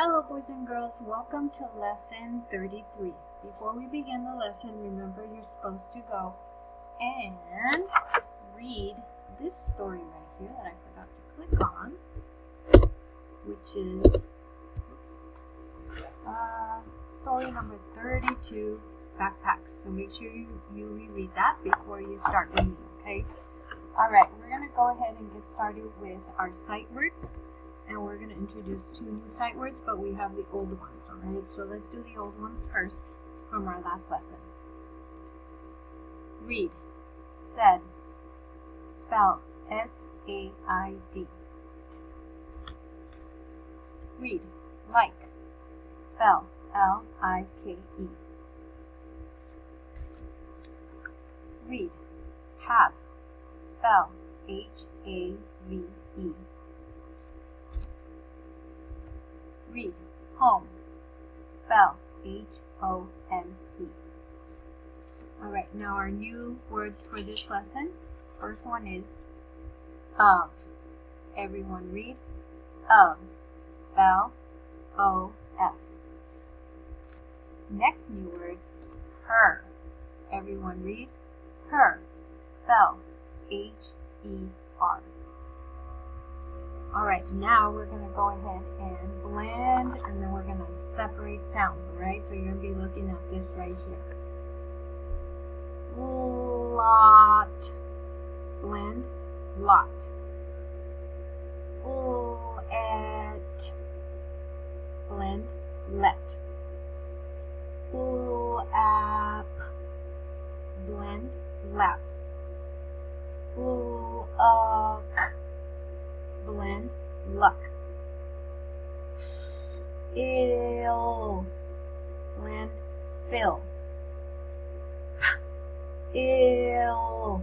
Hello boys and girls, welcome to lesson 33. Before we begin the lesson, remember you're supposed to go and read this story right here that I forgot to click on, which is story number 32, Backpacks. So make sure you reread that before you start reading, okay? Alright, we're going to go ahead and get started with our sight words. And we're going to introduce two new sight words, but we have the old ones, alright? So let's do the old ones first from our last lesson. Read, said, spell S-A-I-D. Read, like, spell L-I-K-E. Read, have, spell H-A-V-E. Read, home, spell H-O-M-E. Alright, now our new words for this lesson. First one is of. Everyone read, of, spell O-F. Next new word, her. Everyone read, her, spell H-E-R. Alright, now we're going to go ahead and blend, and then we're going to separate sounds, alright? So you're going to be looking at this right here. Lot, blend, lot. Let, blend, let. App, blend, lap. Blend, luck. Ill, blend, fill. Ill,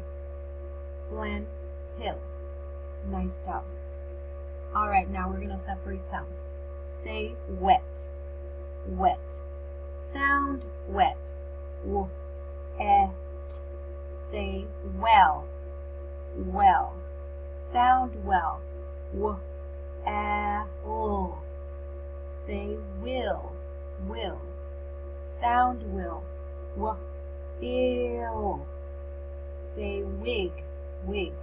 blend, pill. Nice job. Alright, now we're going to separate sounds. Say wet, wet. Sound wet. W-et. Say well, well. Sound well. W-a-l. Say will, will. Sound will. W-ill. Say wig, wig.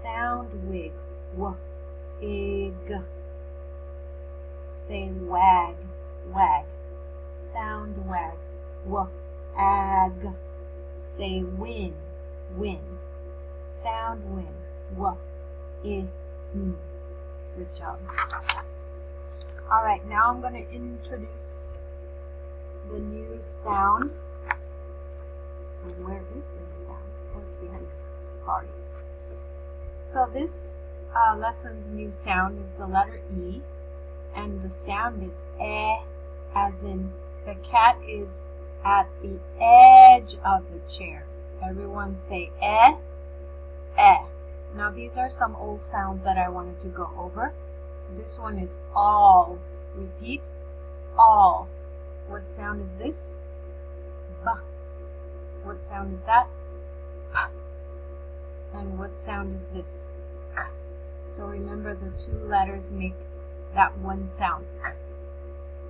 Sound wig. W-ig. Say wag, wag. Sound wag. W-ag. Say win, win. Sound win. W-I-n. Good job. Alright, now I'm going to introduce the new sound. And where is the new sound? Oh, it's behind this. Sorry. So this lesson's new sound is the letter E. And the sound is eh, as in the cat is at the edge of the chair. Everyone say eh, eh. Now these are some old sounds that I wanted to go over. This one is all. Repeat, all. What sound is this? B. What sound is that? P. And what sound is this? K. So remember the two letters make that one sound.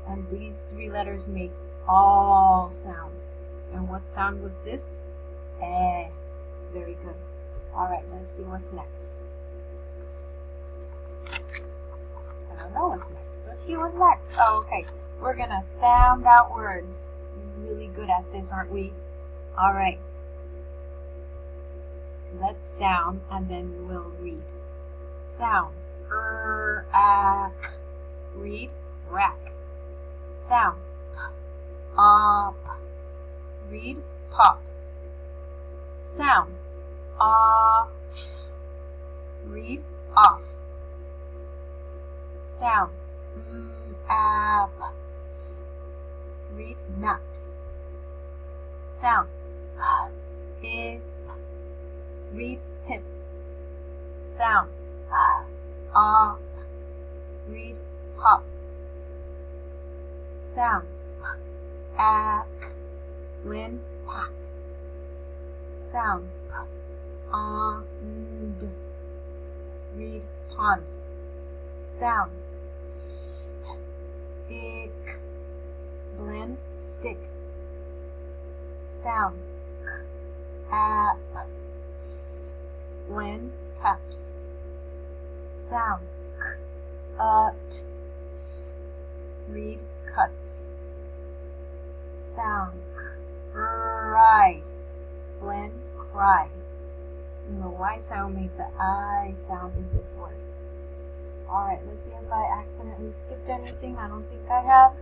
And these three letters make all sound. And what sound was this? Eh. Very good. Alright, let's see what's next. I don't know what's next. Let's see what's next. Oh, okay. We're going to sound out words. We're really good at this, aren't we? Alright. Let's sound and then we'll read. Sound. Ack. Read. Rack. Sound. Op. Read. Pop. Sound. Off. Read. Off. Sound. Apps. Read. Naps. Sound. If. Read. Hip. Sound. Op. Read. Hop. Sound. Ack. Blend. Pack. Sound. Pond. Read. Pond. Sound. St. stick. Sound caps. Blend caps. Sound cuts. Read cuts. Sound cry. Blend cry. And the Y sound makes the I sound in this word. Alright, let's see if I accidentally skipped anything. I don't think I have.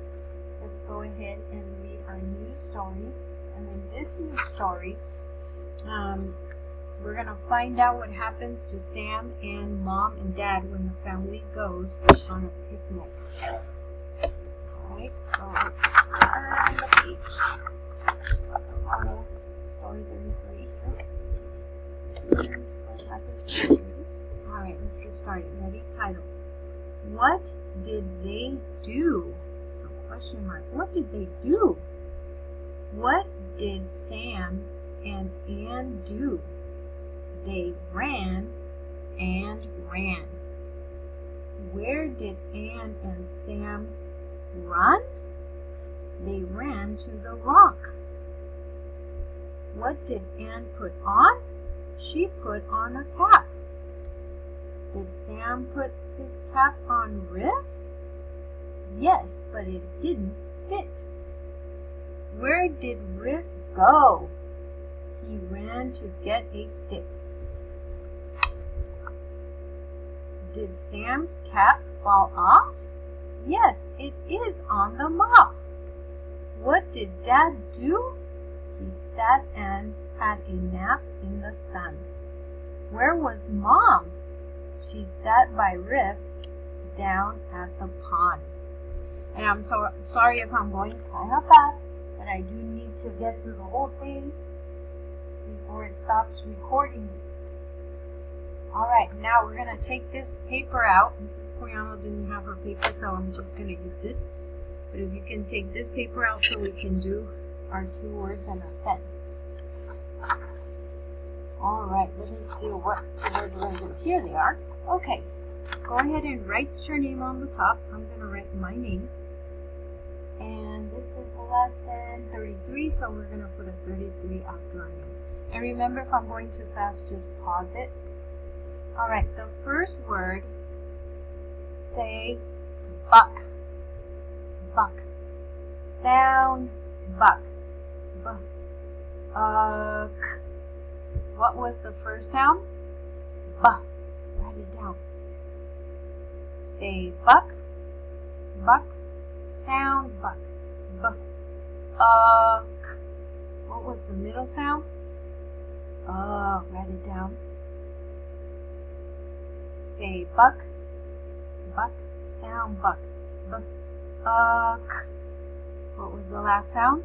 Let's go ahead and read our new story. And in this new story, we're going to find out what happens to Sam and Mom and Dad when the family goes on a picnic. Alright, so let's turn the page. All the stories are usually here. Alright, let's get started. Ready? Title. What did they do? So question mark. What did they do? What did Sam and Ann do? They ran and ran. Where did Ann and Sam run? They ran to the rock. What did Ann put on? She put on a cap. Did Sam put his cap on Riff? Yes, but it didn't fit. Where did Riff go? He ran to get a stick. Did Sam's cap fall off? Yes, it is on the mop. What did Dad do? He sat and had a nap in the sun. Where was Mom? She sat by Riff down at the pond. And I'm so sorry if I'm going kind of fast, but I do need to get through the whole thing before it stops recording. Alright, now we're going to take this paper out. Mrs. Coriano didn't have her paper, so I'm just going to use this. But if you can take this paper out so we can do our 2 words and a sentence. Alright, let me see what the words we're going to do. Here they are. Okay, go ahead and write your name on the top. I'm going to write my name. And this is lesson 33, so we're going to put a 33 after our name. And remember, if I'm going too fast, just pause it. Alright, the first word, say buck. Buck. Sound buck. Buck. What was the first sound? Buck. Write it down. Say buck. Buck. Sound buck. Buck. What was the middle sound? Write it down. Say buck. Buck. Sound buck. Buck. What was the last sound?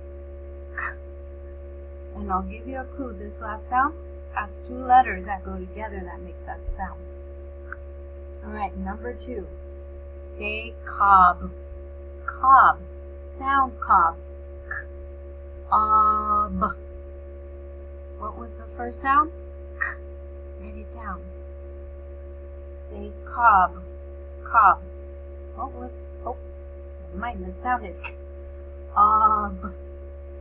And I'll give you a clue. This last sound has 2 letters that go together that make that sound. Alright, number 2. Say cob. Cob. Sound cob. Ob. What was the first sound? Write it down. Say cob. Cob. What was, never mind, that sounded. Ob.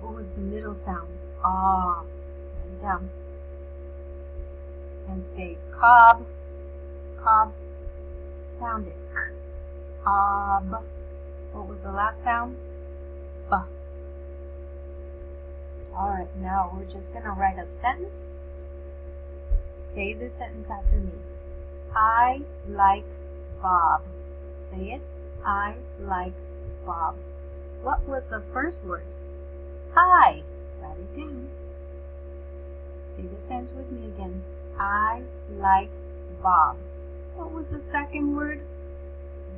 What was the middle sound? Ah. Write it down. And say cob. Cob. Sound it. Ob. What was the last sound? B. Alright, now we're just going to write a sentence. Say the sentence after me. I like Bob. Say it. I like Bob. What was the first word? I. Write it down. Say the sentence with me again. I like Bob. What was the second word?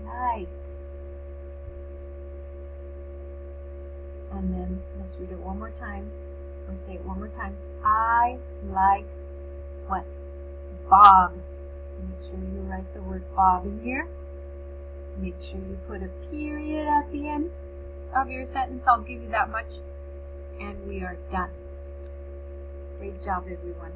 Like. And then let's read it one more time. Or say it one more time. I like what? Bob. Make sure you write the word Bob in here. Make sure you put a period at the end of your sentence. I'll give you that much. And we are done. Great job, everyone.